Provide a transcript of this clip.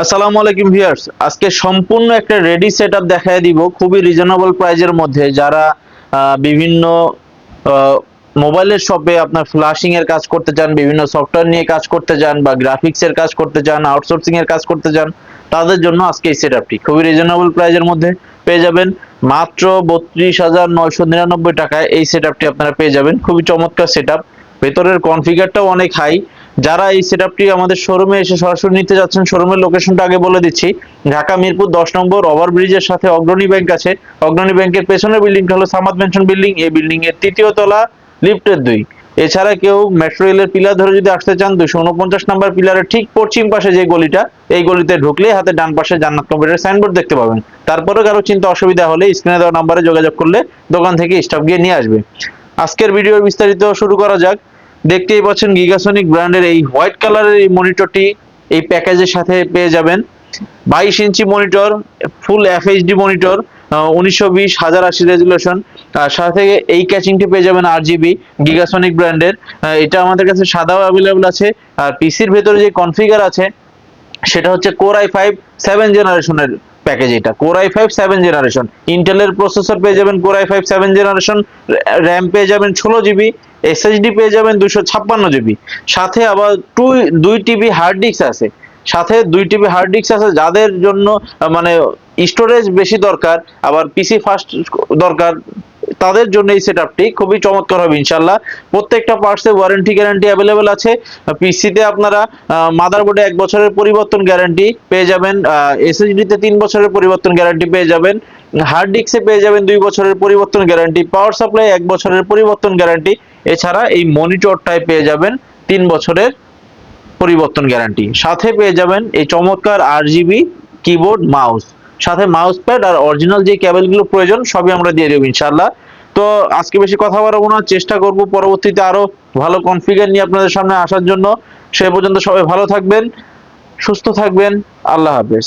আসসালামু আলাইকুম ভিউয়ার্স, আজকে সম্পূর্ণ একটা রেডি সেটআপ দেখায় দিব খুবই রিজনেবল প্রাইজের মধ্যে। যারা বিভিন্ন মোবাইলের শপে আপনার ফ্ল্যাশিং এর কাজ করতে চান, বিভিন্ন সফটওয়্যার নিয়ে কাজ করতে চান, বা গ্রাফিক্স এর কাজ করতে চান, আউটসোর্সিং এর কাজ করতে চান, তাদের জন্য আজকে এই সেটআপটি খুবই রিজনেবল প্রাইজের মধ্যে পেয়ে যাবেন। মাত্র ৩২,৯৯৯ টাকায় এই সেটআপটি আপনারা পেয়ে যাবেন। খুবই চমৎকার সেটআপ, ভেতরের কনফিগারটাও অনেক হাই। যারা এই সেটআপটি আমাদের শোরুমে এসে সরাসরি নিতে যাচ্ছেন, শোরুমের লোকেশনটা আগে বলে দিচ্ছি। ঢাকা মিরপুর ১০ নম্বর ওভারব্রিজের সাথে অগ্রণী ব্যাংক আছে। অগ্রণী ব্যাংকের পেছনের বিল্ডিংটা হলো সামাদ মেনশন বিল্ডিং। এই বিল্ডিং এর ৩য় তলা, লিফটের ২। এছাড়া কেউ মেট্রো রেলের পিলার ধরে যদি আসতে চান, ২৪৯ নম্বর পিলারের ঠিক পশ্চিম পাশে যে গলিটা, এই গলিতে ঢুকলে হাতে ডান পাশে জান্নাত কম্পিউটার সাইনবোর্ড দেখতে পাবেন। তারপরে কারো চিন্তা অসুবিধা হলে স্ক্রিনে দেওয়া নাম্বারে যোগাযোগ করলে দোকান থেকে স্টাফ গিয়ে নিয়ে আসবে। আজকের ভিডিওর বিস্তারিত শুরু করা যাক। দেখতেই পাচ্ছেন গিগাসনিক ব্র্যান্ডের এই হোয়াইট কালারের এই মনিটরটি এই প্যাকেজের সাথে পেয়ে যাবেন। 22 ইঞ্চি মনিটর, ফুল এফএইচডি মনিটর, 1920x1080 রেজুলেশন। সাথে এই ক্যাচিংটি পেয়ে যাবেন RGB গিগাসনিক ব্র্যান্ডের। এটা আমাদের কাছে সাদাও অ্যাভেলেবল আছে। আর পিসির ভেতরে যে কনফিগার আছে সেটা হচ্ছে কোর i5 7 জেনারেশনের প্যাকেজ। এটা কোর i5 7 জেনারেশন, ইন্টেলের প্রসেসর পেয়ে যাবেন। কোর i5 7 জেনারেশন, র্যাম পেয়ে যাবেন 16 জিবি, এসএসডি পেয়ে যাবেন 256 জিবি। সাথে আবার 2 টিবি হার্ড ডিস্ক আছে। সাথে 2 টিবি হার্ড ডিস্ক আছে যাদের জন্য মানে স্টোরেজ বেশি দরকার, আবার পিসি ফাস্ট দরকার, তাদের জন্য এই সেটআপটি খুবই চমৎকার হবে ইনশাআল্লাহ। প্রত্যেকটা পার্টসে ওয়ারেন্টি গ্যারান্টি অ্যাভেলেবেল আছে। পিসিতে আপনারা মাদারবোর্ডে 1 বছরের পরিবর্তন গ্যারান্টি পেয়ে যাবেন, এসএসডিতে 3 বছরের পরিবর্তন গ্যারান্টি পেয়ে যাবেন, হার্ড ডিস্কে পেয়ে যাবেন 2 বছরের পরিবর্তন গ্যারান্টি, পাওয়ার সাপ্লাই 1 বছরের পরিবর্তন গ্যারান্টি। এছাড়া এই মনিটরটায় পেয়ে যাবেন 3 বছরের পরিবর্তন গ্যারান্টি। সাথে পেয়ে যাবেন এই চমৎকার RGB কিবোর্ড, মাউস, সাথে মাউস প্যাড আর অরিজিনাল যে কেবলগুলো প্রয়োজন সবই আমরা দিয়ে দেব ইনশাআল্লাহ। তো আজকে বেশি কথা বাড়াবো না, চেষ্টা করব পরবর্তীতে আরো ভালো কনফিগার নিয়ে আপনাদের সামনে আসার জন্য। সে পর্যন্ত সবাই ভালো থাকবেন, সুস্থ থাকবেন। আল্লাহ হাফেজ।